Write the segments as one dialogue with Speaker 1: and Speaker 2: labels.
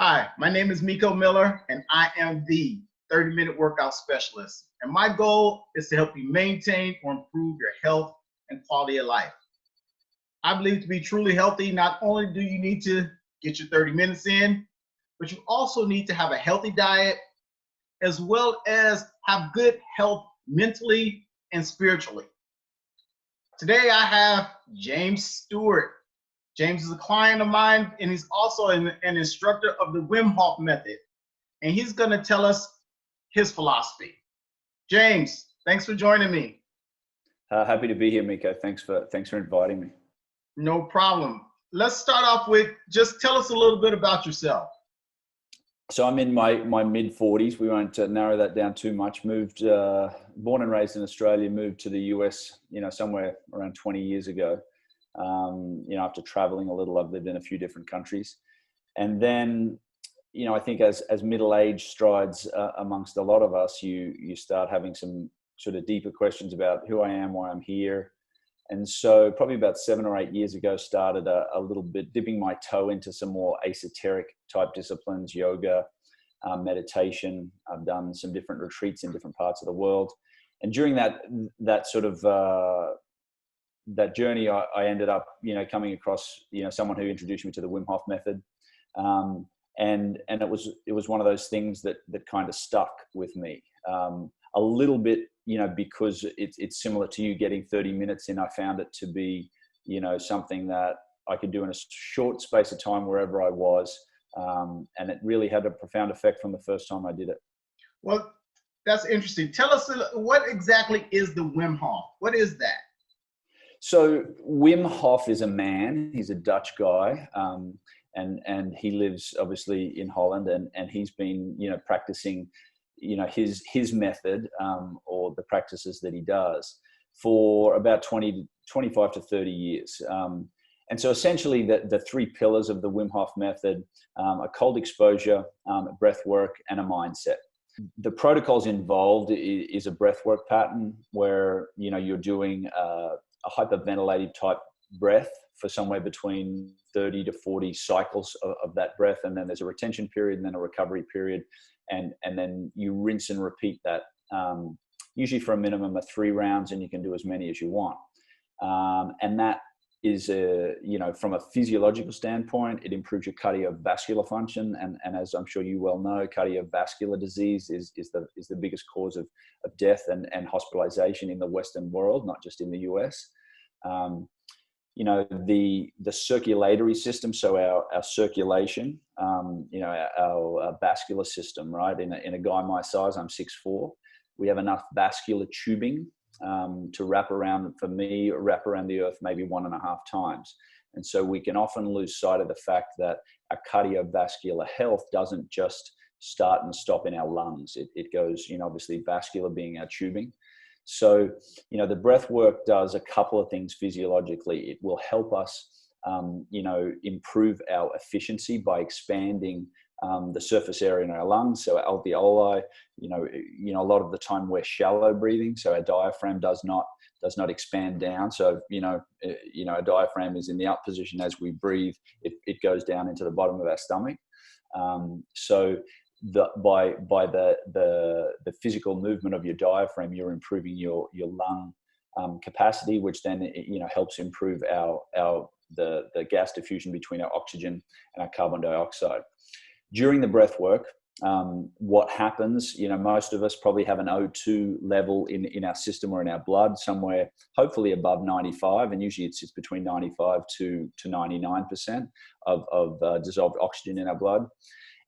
Speaker 1: Hi, my name is Miko Miller, and I am the 30-minute workout specialist. And my goal is to help you maintain or improve your health and quality of life. I believe to be truly healthy, not only do you need to get your 30 minutes in, but you also need to have a healthy diet as well as have good health mentally and spiritually. Today I have James Stewart. James is a client of mine, and he's also an instructor of the Wim Hof method. And he's going to tell us his philosophy. James, thanks for joining me.
Speaker 2: Happy to be here, Miko. Thanks for inviting me.
Speaker 1: No problem. Let's start off with just tell us a little bit about yourself.
Speaker 2: So I'm in my mid 40s. We won't narrow that down too much. Born and raised in Australia, moved to the US, somewhere around 20 years ago. After traveling a little, I've lived in a few different countries. And then, I think as middle age strides amongst a lot of us, you start having some sort of deeper questions about who I am, why I'm here. And so probably about 7 or 8 years ago, started a little bit dipping my toe into some more esoteric type disciplines, yoga, meditation. I've done some different retreats in different parts of the world. And during that sort of that journey, I ended up, coming across, someone who introduced me to the Wim Hof method. And it was one of those things that kind of stuck with me. A little bit, because it's similar to you getting 30 minutes in. I found it to be, something that I could do in a short space of time wherever I was. And it really had a profound effect from the first time I did it.
Speaker 1: Well, that's interesting. Tell us, what exactly is the Wim Hof? What is that?
Speaker 2: So Wim Hof is a man. He's a Dutch guy. And he lives obviously in Holland, and he's been, practicing, his method, or the practices that he does for about 25 to 30 years. And so essentially the three pillars of the Wim Hof method are cold exposure, breath work, and a mindset. The protocols involved is a breath work pattern where, you're doing a hyperventilated type breath for somewhere between 30 to 40 cycles of that breath. And then there's a retention period and then a recovery period. And then you rinse and repeat that, usually for a minimum of 3 rounds, and you can do as many as you want. And that is, from a physiological standpoint, it improves your cardiovascular function. And as I'm sure you well know, cardiovascular disease is the biggest cause of death and hospitalization in the Western world, not just in the US. The circulatory system, so our circulation, our vascular system, right? In a guy my size, I'm 6'4", we have enough vascular tubing to wrap around the earth maybe 1.5 times. And so we can often lose sight of the fact that our cardiovascular health doesn't just start and stop in our lungs. It goes, obviously vascular being our tubing. So, the breath work does a couple of things physiologically. It will help us, improve our efficiency by expanding the surface area in our lungs. So alveoli, a lot of the time we're shallow breathing. So our diaphragm does not expand down. So, a diaphragm is in the up position as we breathe. It goes down into the bottom of our stomach. By the physical movement of your diaphragm, you're improving your lung capacity, which then helps improve the gas diffusion between our oxygen and our carbon dioxide. During the breath work, what happens, most of us probably have an O2 level in our system or in our blood somewhere hopefully above 95, and usually it's between 95 to 99% of dissolved oxygen in our blood.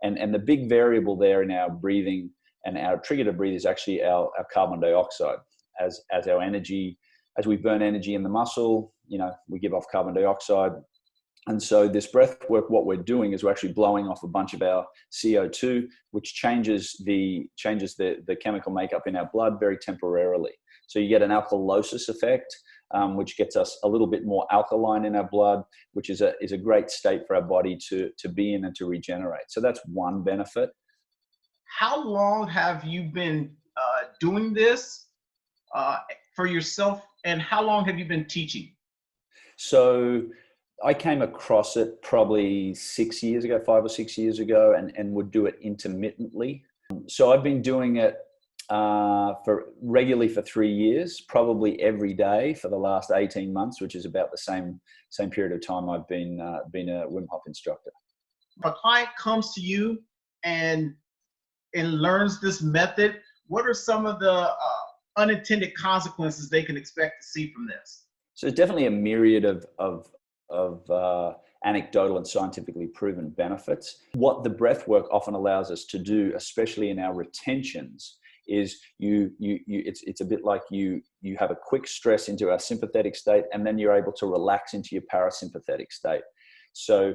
Speaker 2: And the big variable there in our breathing and our trigger to breathe is actually our carbon dioxide. As our energy, as we burn energy in the muscle, we give off carbon dioxide. And so this breath work, what we're doing is we're actually blowing off a bunch of our CO2, which changes the chemical makeup in our blood very temporarily. So you get an alkalosis effect, which gets us a little bit more alkaline in our blood, which is a great state for our body to be in and to regenerate. So that's one benefit.
Speaker 1: How long have you been doing this for yourself, and how long have you been teaching?
Speaker 2: So I came across it probably 6 years ago, 5 or 6 years ago, and would do it intermittently. So I've been doing it for regularly for 3 years, probably every day for the last 18 months, which is about the same period of time I've been a Wim Hof instructor.
Speaker 1: If a client comes to you and learns this method, what are some of the unintended consequences they can expect to see from this?
Speaker 2: So there's definitely a myriad of anecdotal and scientifically proven benefits. What the breath work often allows us to do, especially in our retentions, is it's a bit like you have a quick stress into our sympathetic state, and then you're able to relax into your parasympathetic state. So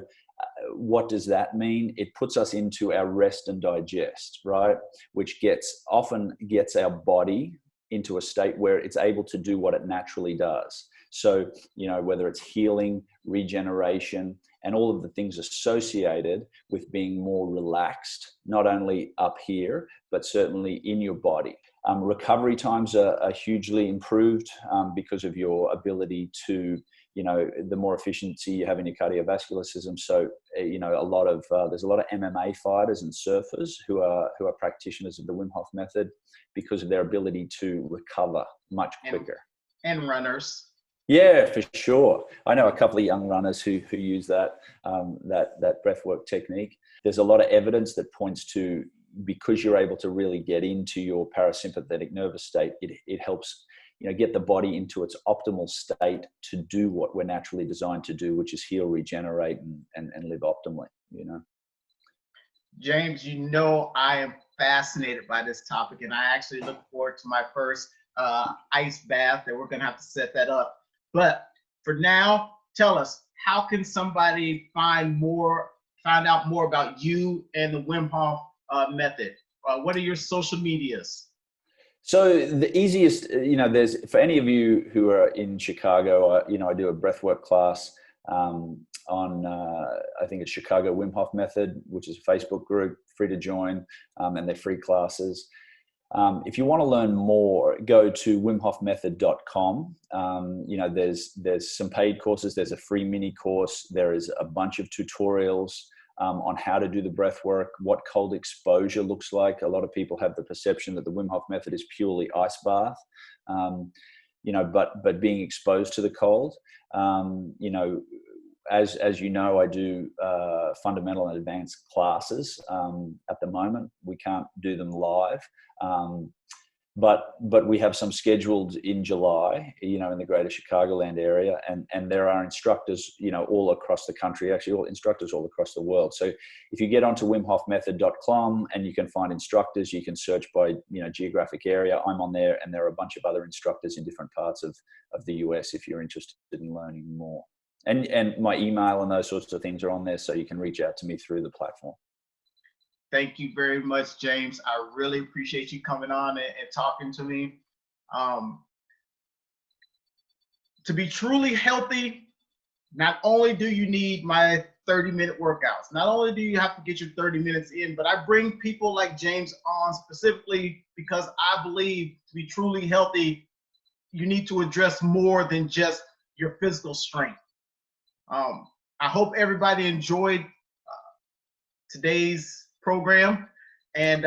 Speaker 2: what does that mean? It puts us into our rest and digest, right? Which often gets our body into a state where it's able to do what it naturally does. So, whether it's healing, regeneration, and all of the things associated with being more relaxed, not only up here, but certainly in your body. Recovery times are hugely improved because of your ability to, the more efficiency you have in your cardiovascular system. So, there's a lot of MMA fighters and surfers who are practitioners of the Wim Hof method because of their ability to recover much quicker.
Speaker 1: And runners.
Speaker 2: Yeah, for sure. I know a couple of young runners who use that breathwork technique. There's a lot of evidence that points to, because you're able to really get into your parasympathetic nervous state, it helps get the body into its optimal state to do what we're naturally designed to do, which is heal, regenerate, and live optimally.
Speaker 1: James, I am fascinated by this topic, and I actually look forward to my first ice bath, that we're going to have to set that up. But for now, tell us, how can somebody find out more about you and the Wim Hof method? What are your social medias?
Speaker 2: So the easiest, there's, for any of you who are in Chicago, I do a breathwork class on, I think it's Chicago Wim Hof Method, which is a Facebook group, free to join, and they're free classes. If you want to learn more, go to wimhofmethod.com. There's some paid courses. There's a free mini course. There is a bunch of tutorials on how to do the breath work, what cold exposure looks like. A lot of people have the perception that the Wim Hof method is purely ice bath, but being exposed to the cold. As I do fundamental and advanced classes at the moment. We can't do them live, but we have some scheduled in July, in the greater Chicagoland area, and there are instructors, all across the country, actually all instructors all across the world. So if you get onto wimhofmethod.com and you can find instructors, you can search by, geographic area. I'm on there, and there are a bunch of other instructors in different parts of the US if you're interested in learning more. And my email and those sorts of things are on there, so you can reach out to me through the platform.
Speaker 1: Thank you very much, James. I really appreciate you coming on and talking to me. To be truly healthy, not only do you need my 30-minute workouts, not only do you have to get your 30 minutes in, but I bring people like James on specifically because I believe to be truly healthy, you need to address more than just your physical strength. I hope everybody enjoyed today's program, and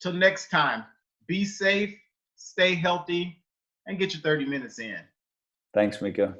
Speaker 1: till next time, be safe, stay healthy, and get your 30 minutes in.
Speaker 2: Thanks, Mika.